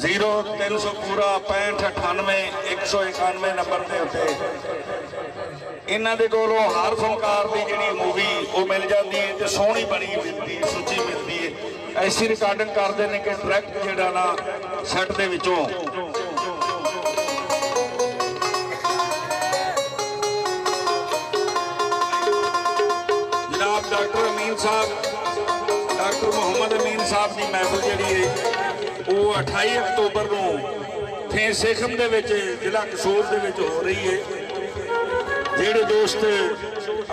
0300 पूरा 6598 191 नंबर के उत्ते इन्हां दे कोलों हर फनकार की जिहड़ी मूवी वो मिल जाती है तो सोहनी बनी मिलती सुची मिलती है। ऐसी रिकॉर्डिंग करते हैं कि डायरैक्ट जिहड़ा ना सैट दे विचों जनाब डॉक्टर अमीन साहब डॉक्टर मुहम्मद अमीन साहब की महफिल जी है वो 28 अक्तूबर को थे सेखम के जिला कसूर के हो रही है। ਜਿਹੜੇ दोस्त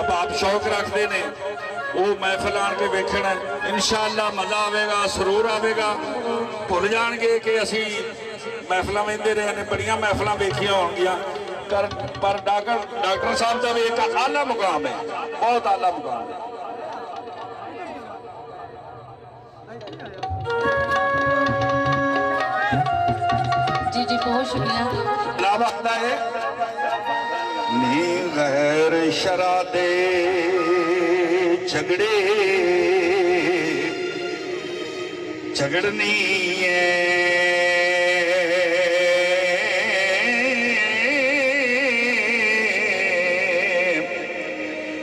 अबाब शौक रखते हैं वो महफिल आन के वेखण इंशाअल्लाह मज़ा आएगा सरूर आएगा। भुल जाएंगे कि असी महफिल वेंदे रहे ने बड़िया महफिल वेखिया होणगियां पर डॉक्टर साहब का भी एक आला मुकाम है बहुत आला मुकाम है। जी जी बहुत शुक्रिया। लाभ आता है नी गैर शरादे झगड़े झगड़नी है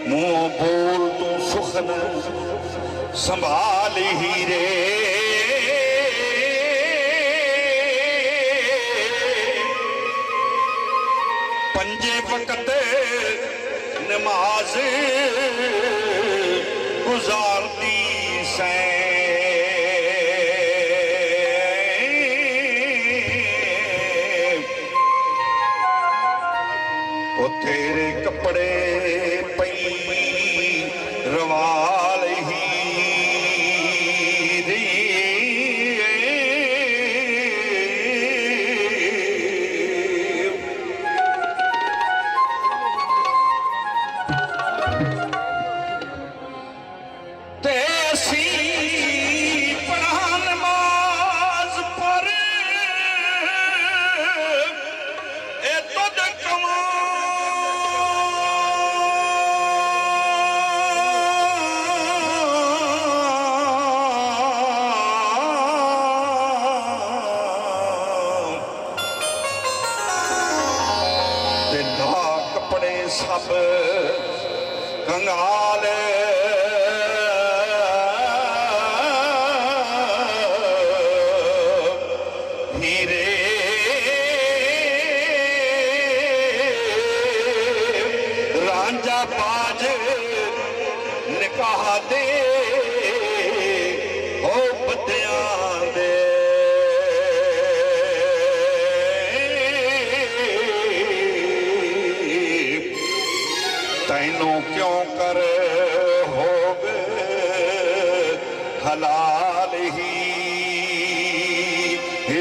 मुंह बोल तू सुखन संभाल ही रे पंजे वक्त नमाज गुजारती से ओ तेरे कपड़े पई रवाल ही दी कपड़े सब कंगाल हीरे रांझा बाज निकाह दे हो बदियां दे तैनों क्यों कर हो हलाल ही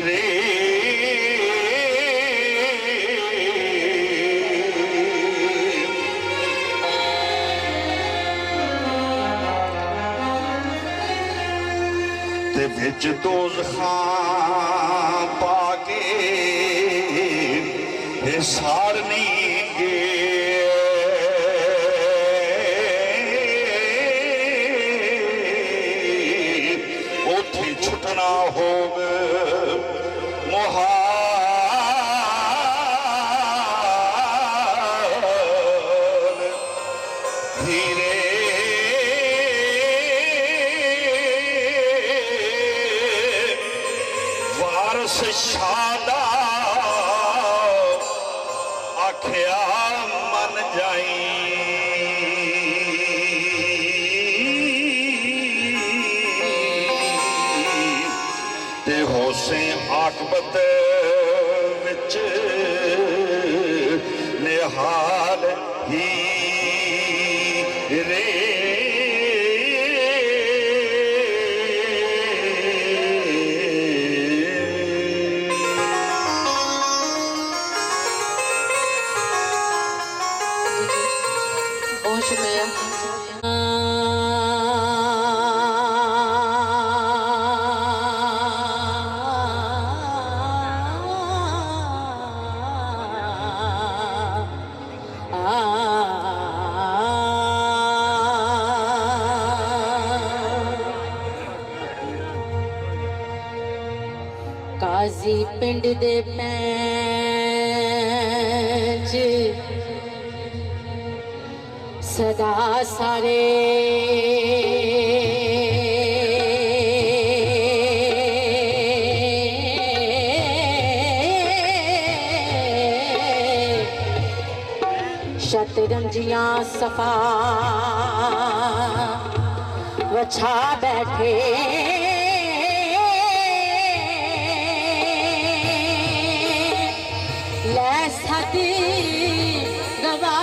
रे ते विच दोज़खां पाके हे साड़नी गे छुटना हो मुहाल धीरे वारस शादा आख्या मन जाई होसे आकबत विच निहाल ही रे बहुत शुक्रिया। काजी पिंड दे पैंच सदा सारे शतरंजियां सफा वछा बैठे ले सदी गवा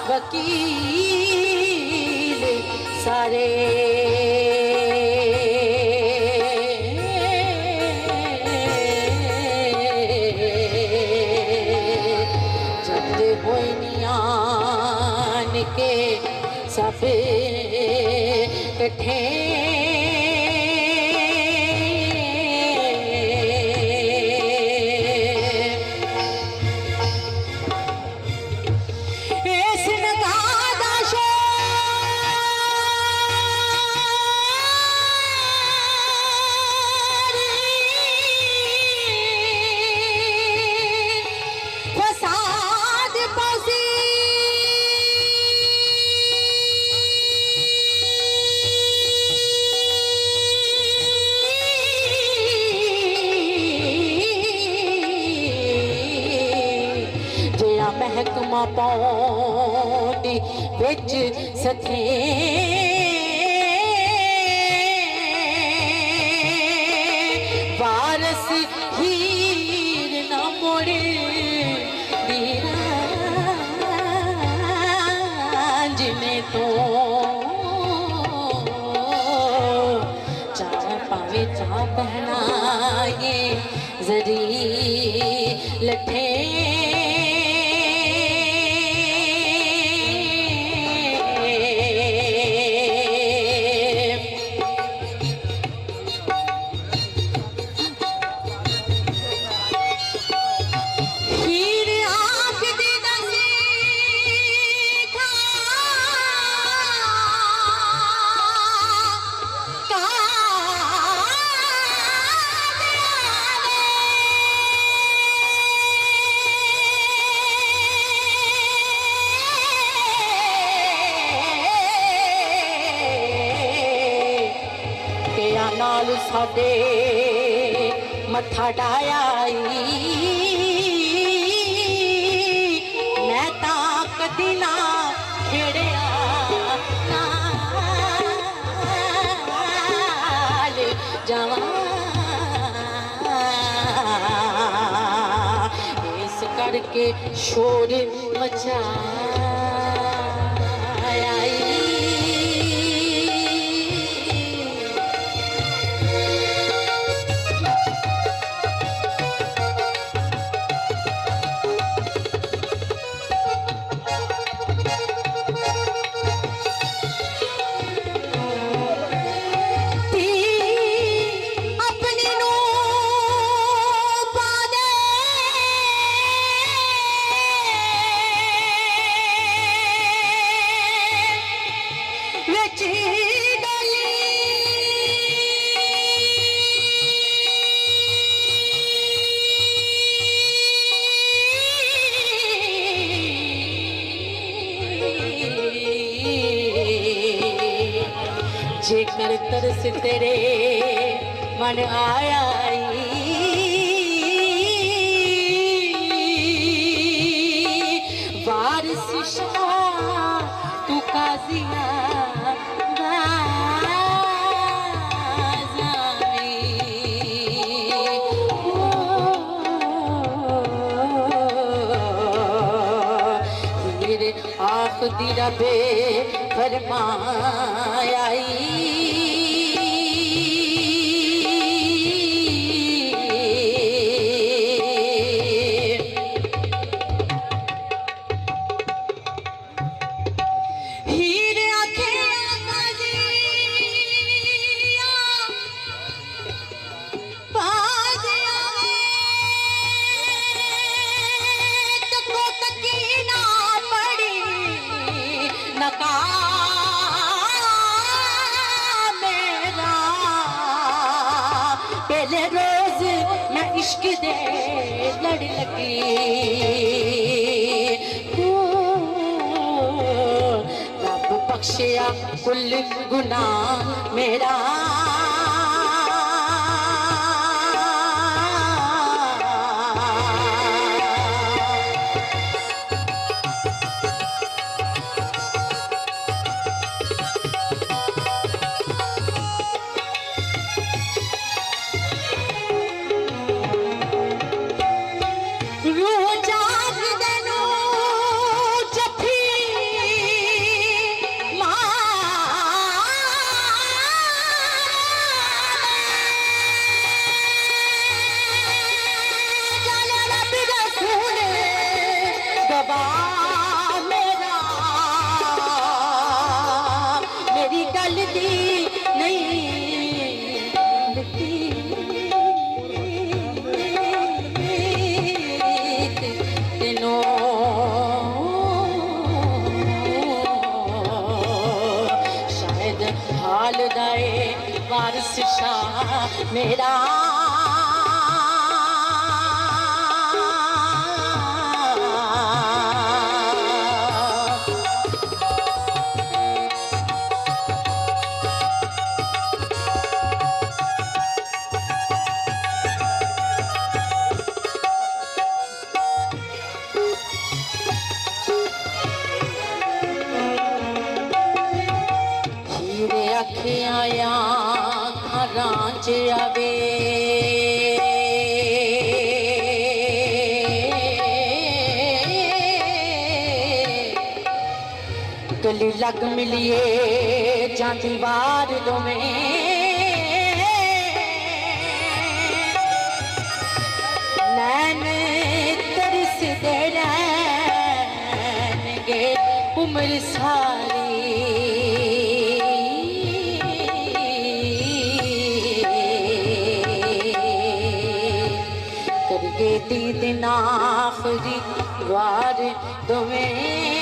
वकील सारे जब होई नियान के सफे कठे महकमा पौंदी विच सथे वारस हीर न मोड़े जिन्हें तो चाह पावे चाह पहना ये जरी लठे नाल साडे मत्था डाया मैं तां कदी ना खेड़िया नाल जावां इस करके शोर मचाया जेकर तरस तेरे मन आया वारिस शाह तू काजिया आखदी रबे फरमायाई रोज मैं इश्क दे लड़ लगी रब बख्शिया कुल गुनाह मेरा हाल दाए वारिस शाह मेरा अखियां घरां च आवे गली लग मिलिए जाती वार दोवें नैन तरसदे रहणगे उम्र सारी दीद आखिरी वार दोवें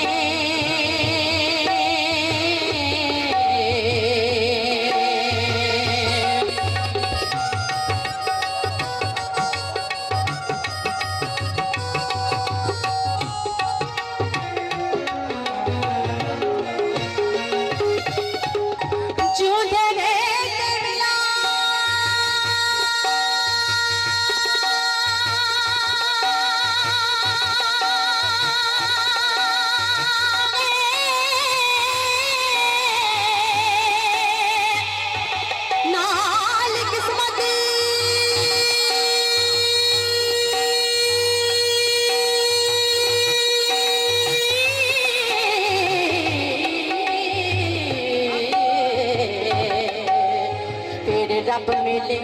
रब मिले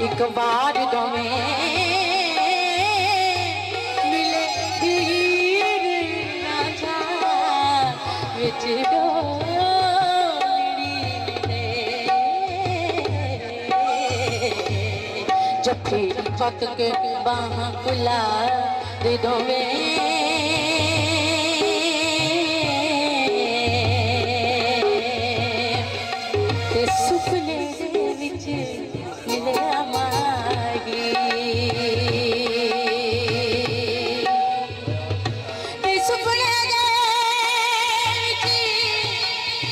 एक बार दोवें मिले धीर ना जा विच डोलड़ी दे जफ्फी पक के बाह खुला दे दोवें सुपने मिले मागी सुपने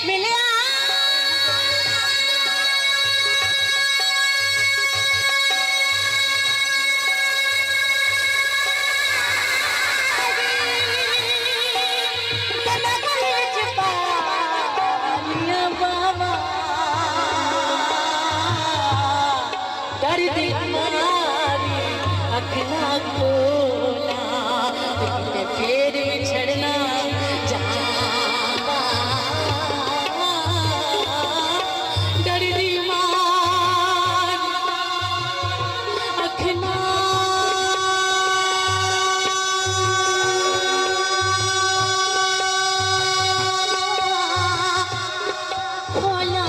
मिले अखना खोला फिर छड़ना जावा दर्दी मार अखना खोला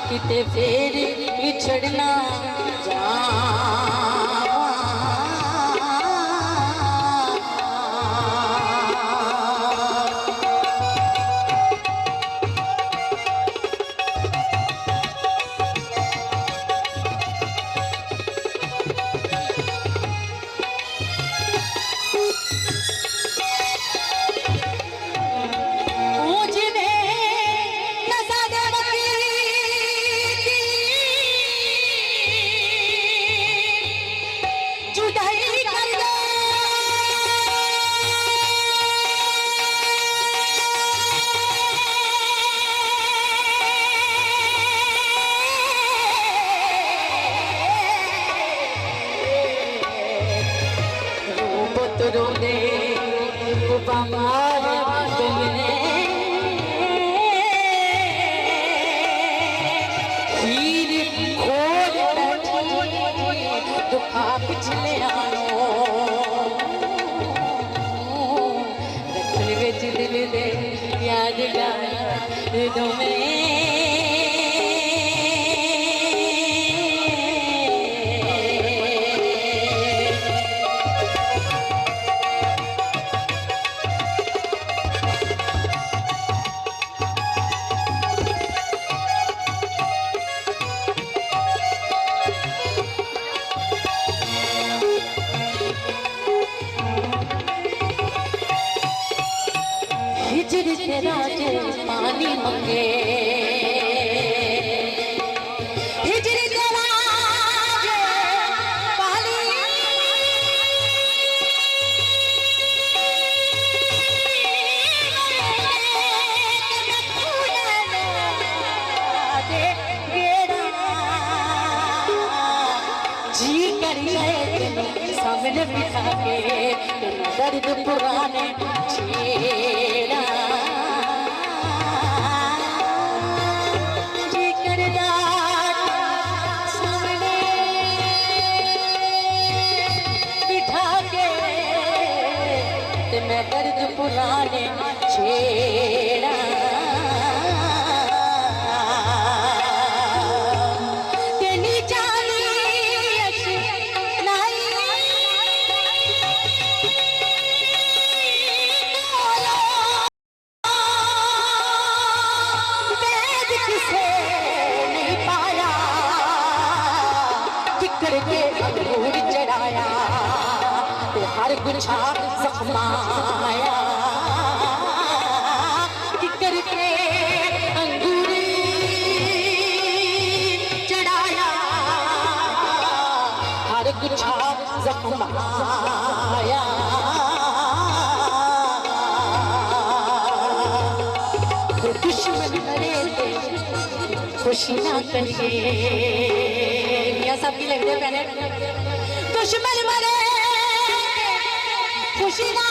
किते फिर बिछड़ना हमारे दिल में हीर खोल बैठी दुखा पिछले आनो रखल विच दिल दे यादगार दिलों हिजर के राजे पानी मंगे हिजर के राजे पानी जी करिए सामने बिठा के दर्द पुराने छेड़ा जी करदा सामने बिठा के ते मैं दर्द पुराने छेड़ा करके अंगूर चढ़ाया तो हर गुच्छा जख्माया करके अंगूर चढ़ाया हर गुच्छा जख्माया दुश्मन करे खुशी ना करिए सबकी लगते पहले दुश्मन मरे खुशी ना